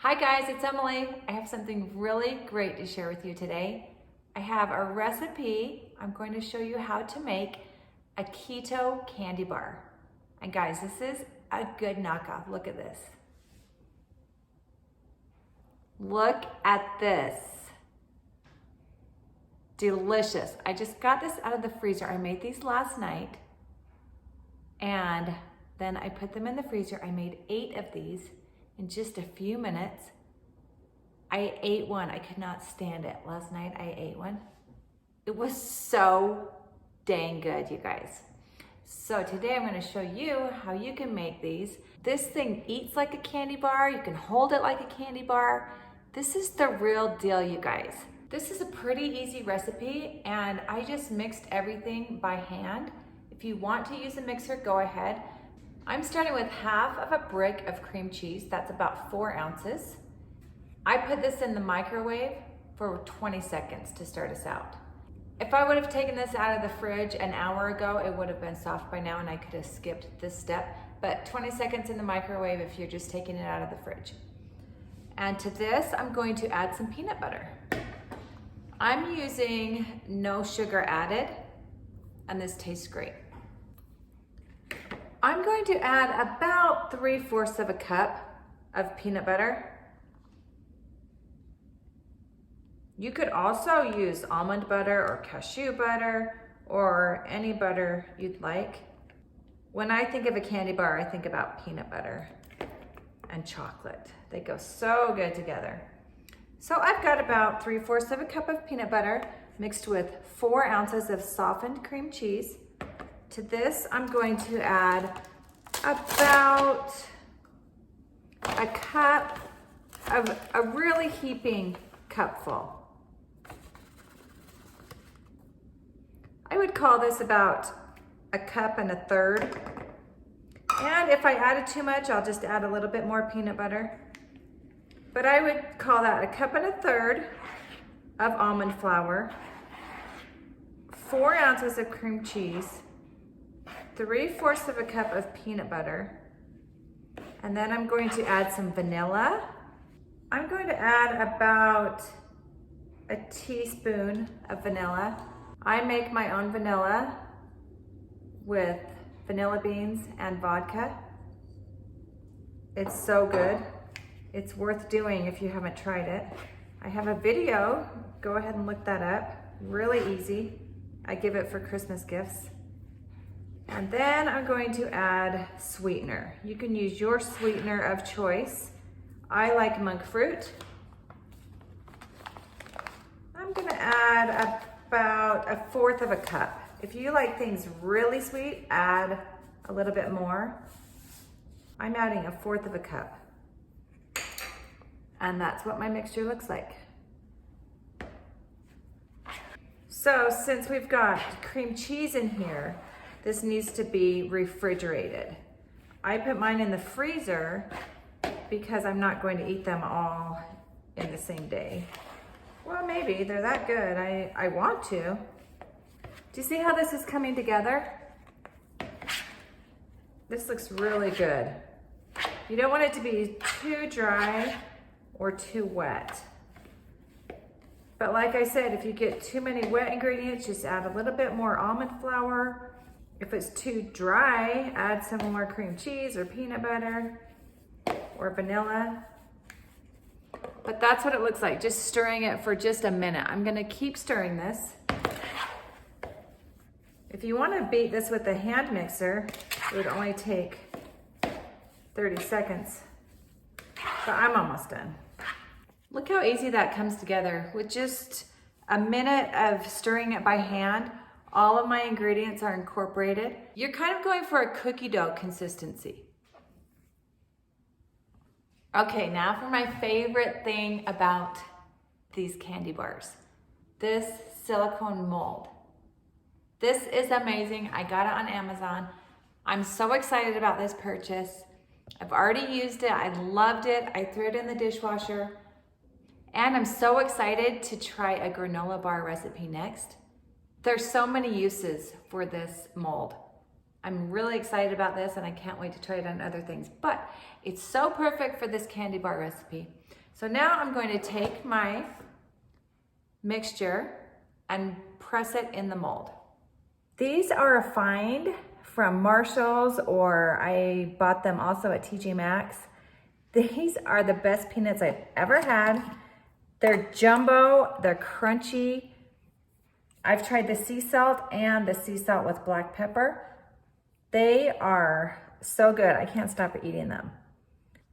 Hi guys, it's Emily. I have something really great to share with you today. I have a recipe. I'm going to show you how to make a keto candy bar. And guys, this is a good knockoff. Look at this. Look at this. Delicious. I just got this out of the freezer. I made these last night and then I put them in the freezer. I made 8 of these in just a few minutes. I ate one. I could not stand it. Last night I ate one. It was so dang good, you guys. So today I'm going to show you how you can make these. This thing eats like a candy bar. You can hold it like a candy bar. This is the real deal, you guys. This is a pretty easy recipe and I just mixed everything by hand. If you want to use a mixer, go ahead. I'm starting with half of a brick of cream cheese. That's about 4 ounces. I put this in the microwave for 20 seconds to start us out. If I would have taken this out of the fridge an hour ago, it would have been soft by now and I could have skipped this step. But 20 seconds in the microwave if you're just taking it out of the fridge. And to this, I'm going to add some peanut butter. I'm using no sugar added, and this tastes great. I'm going to add about 3/4 of a cup of peanut butter. You could also use almond butter or cashew butter or any butter you'd like. When I think of a candy bar, I think about peanut butter and chocolate. They go so good together. So I've got about 3/4 of a cup of peanut butter mixed with 4 ounces of softened cream cheese. To this, I'm going to add about a cup of a really heaping cupful. I would call this about 1.33 cups. And if I added too much, I'll just add a little bit more peanut butter. But I would call that 1.33 cups of almond flour, 4 ounces of cream cheese, 3/4 of a cup of peanut butter, and then I'm going to add some vanilla. I'm going to add about a teaspoon of vanilla. I make my own vanilla with vanilla beans and vodka. It's so good. It's worth doing if you haven't tried it. I have a video, go ahead and look that up. Really easy. I give it for Christmas gifts. And then I'm going to add sweetener. You can use your sweetener of choice. I like monk fruit. I'm gonna add about 1/4 of a cup. If you like things really sweet, add a little bit more. I'm adding 1/4 of a cup. And that's what my mixture looks like. So since we've got cream cheese in here, this needs to be refrigerated. I put mine in the freezer because I'm not going to eat them all in the same day. Well, maybe, they're that good. I want to. Do you see how this is coming together? This looks really good. You don't want it to be too dry or too wet. But like I said, if you get too many wet ingredients, just add a little bit more almond flour. If it's too dry, add some more cream cheese or peanut butter or vanilla. But that's what it looks like, just stirring it for just a minute. I'm gonna keep stirring this. If you wanna beat this with a hand mixer, it would only take 30 seconds, but I'm almost done. Look how easy that comes together. With just a minute of stirring it by hand, all of my ingredients are incorporated. You're kind of going for a cookie dough consistency. Okay, now for my favorite thing about these candy bars. This silicone mold. This is amazing. I got it on Amazon. I'm so excited about this purchase. I've already used it. I loved it. I threw it in the dishwasher. And I'm so excited to try a granola bar recipe next. There's so many uses for this mold. I'm really excited about this and I can't wait to try it on other things, but it's so perfect for this candy bar recipe. So now I'm going to take my mixture and press it in the mold. These are a find from Marshall's, or I bought them also at TJ Maxx. These are the best peanuts I've ever had. They're jumbo, they're crunchy. I've tried the sea salt and the sea salt with black pepper. They are so good, I can't stop eating them.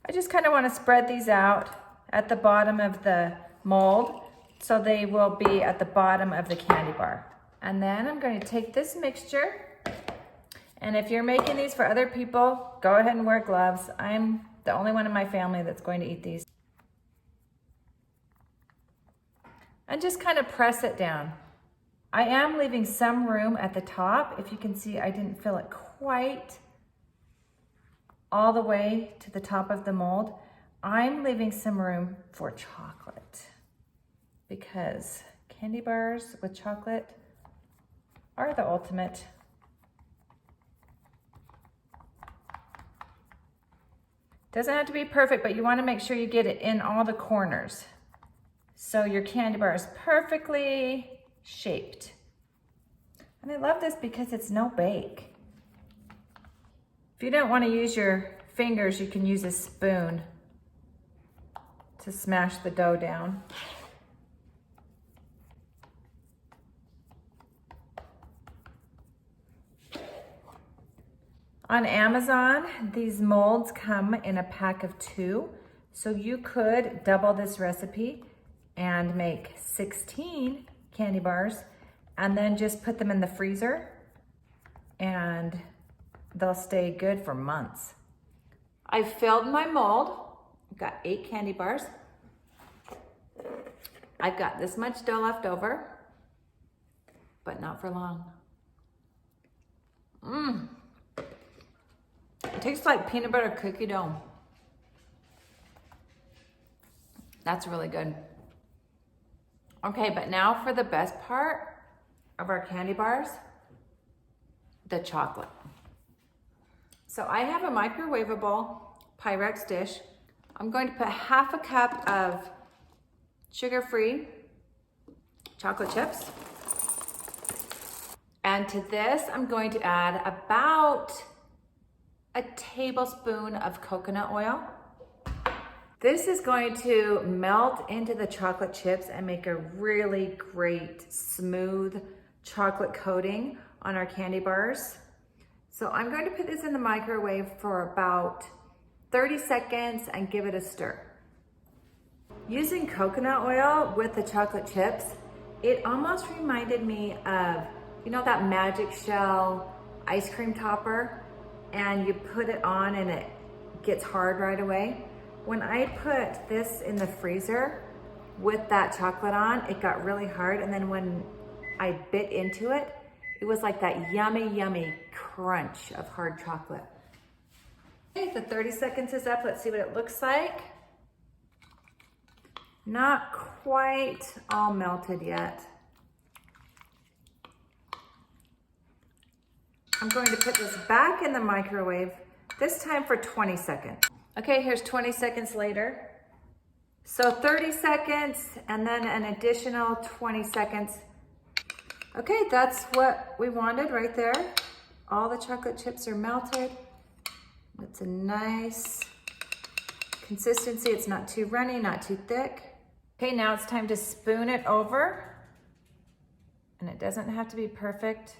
I just kind of want to spread these out at the bottom of the mold so they will be at the bottom of the candy bar. And then I'm going to take this mixture, and if you're making these for other people, go ahead and wear gloves. I'm the only one in my family that's going to eat these. And just kind of press it down. I am leaving some room at the top. If you can see, I didn't fill it quite all the way to the top of the mold. I'm leaving some room for chocolate because candy bars with chocolate are the ultimate. Doesn't have to be perfect, but you want to make sure you get it in all the corners so your candy bar is perfectly shaped. And I love this because it's no bake. If you don't want to use your fingers, you can use a spoon to smash the dough down. On Amazon, these molds come in a pack of 2, so you could double this recipe and make 16 candy bars and then just put them in the freezer and they'll stay good for months. I've filled my mold. I've got 8 candy bars. I've got this much dough left over, but not for long. It tastes like peanut butter cookie dough. That's really good. Okay, but now for the best part of our candy bars, the chocolate. So I have a microwavable Pyrex dish. I'm going to put half a cup of sugar-free chocolate chips. And to this, I'm going to add about a tablespoon of coconut oil. This is going to melt into the chocolate chips and make a really great, smooth chocolate coating on our candy bars. So I'm going to put this in the microwave for about 30 seconds and give it a stir. Using coconut oil with the chocolate chips, it almost reminded me of, you know, that Magic Shell ice cream topper, and you put it on and it gets hard right away. When I put this in the freezer with that chocolate on, it got really hard, and then when I bit into it, it was like that yummy, yummy crunch of hard chocolate. Okay, the 30 seconds is up. Let's see what it looks like. Not quite all melted yet. I'm going to put this back in the microwave, this time for 20 seconds. Okay, here's 20 seconds later. So 30 seconds and then an additional 20 seconds. Okay, that's what we wanted right there. All the chocolate chips are melted. It's a nice consistency. It's not too runny, not too thick. Okay, now it's time to spoon it over. And it doesn't have to be perfect.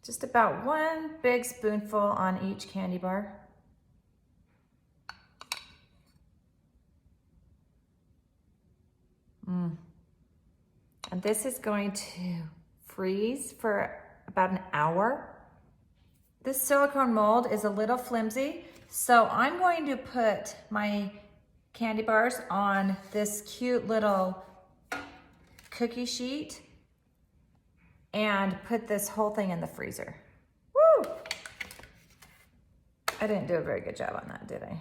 Just about 1 big spoonful on each candy bar. And this is going to freeze for about an hour. This silicone mold is a little flimsy, so I'm going to put my candy bars on this cute little cookie sheet and put this whole thing in the freezer. Woo! I didn't do a very good job on that, did I?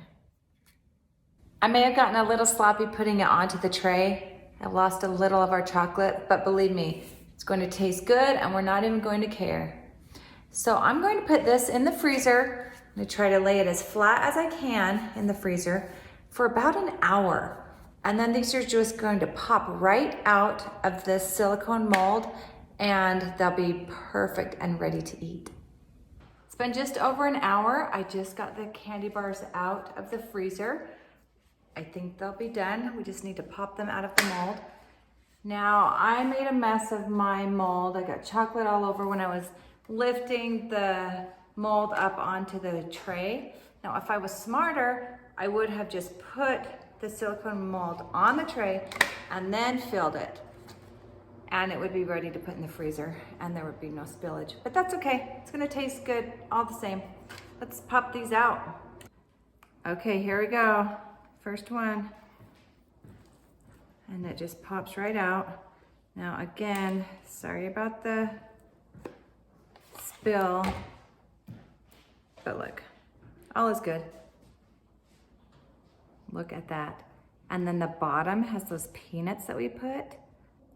I may have gotten a little sloppy putting it onto the tray. I lost a little of our chocolate, but believe me, it's going to taste good and we're not even going to care. So I'm going to put this in the freezer. I'm gonna try to lay it as flat as I can in the freezer for about an hour. And then these are just going to pop right out of this silicone mold and they'll be perfect and ready to eat. It's been just over an hour. I just got the candy bars out of the freezer. I think they'll be done. We just need to pop them out of the mold. Now, I made a mess of my mold. I got chocolate all over when I was lifting the mold up onto the tray. Now, if I was smarter, I would have just put the silicone mold on the tray and then filled it. And it would be ready to put in the freezer and there would be no spillage. But that's okay, it's gonna taste good all the same. Let's pop these out. Okay, here we go. First one. And it just pops right out. Now again, sorry about the spill, but look, all is good. Look at that. And then the bottom has those peanuts that we put.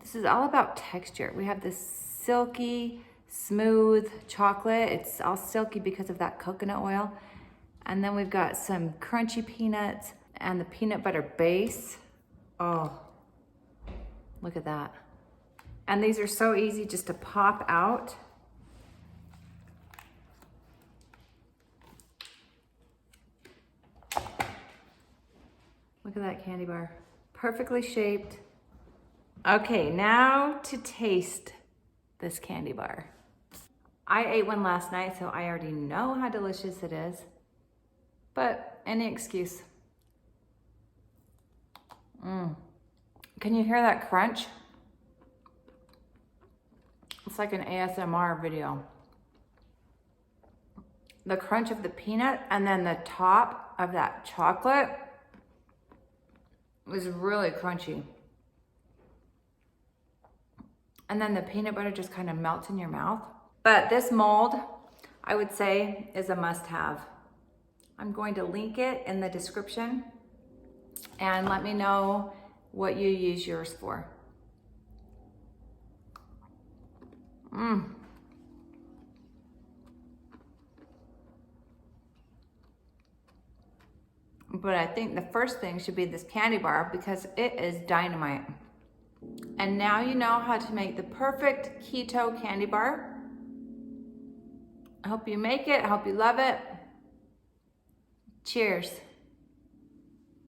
This is all about texture. We have this silky, smooth chocolate. It's all silky because of that coconut oil. And then we've got some crunchy peanuts and the peanut butter base. Oh, look at that. And these are so easy just to pop out. Look at that candy bar, perfectly shaped. Okay, now to taste this candy bar. I ate one last night, so I already know how delicious it is, but any excuse. Can you hear that crunch? It's like an ASMR video. The crunch of the peanut and then the top of that chocolate was really crunchy. And then the peanut butter just kind of melts in your mouth. But this mold, I would say, is a must-have. I'm going to link it in the description and let me know what you use yours for. But I think the first thing should be this candy bar because it is dynamite. And now you know how to make the perfect keto candy bar. I hope you make it. I hope you love it. Cheers.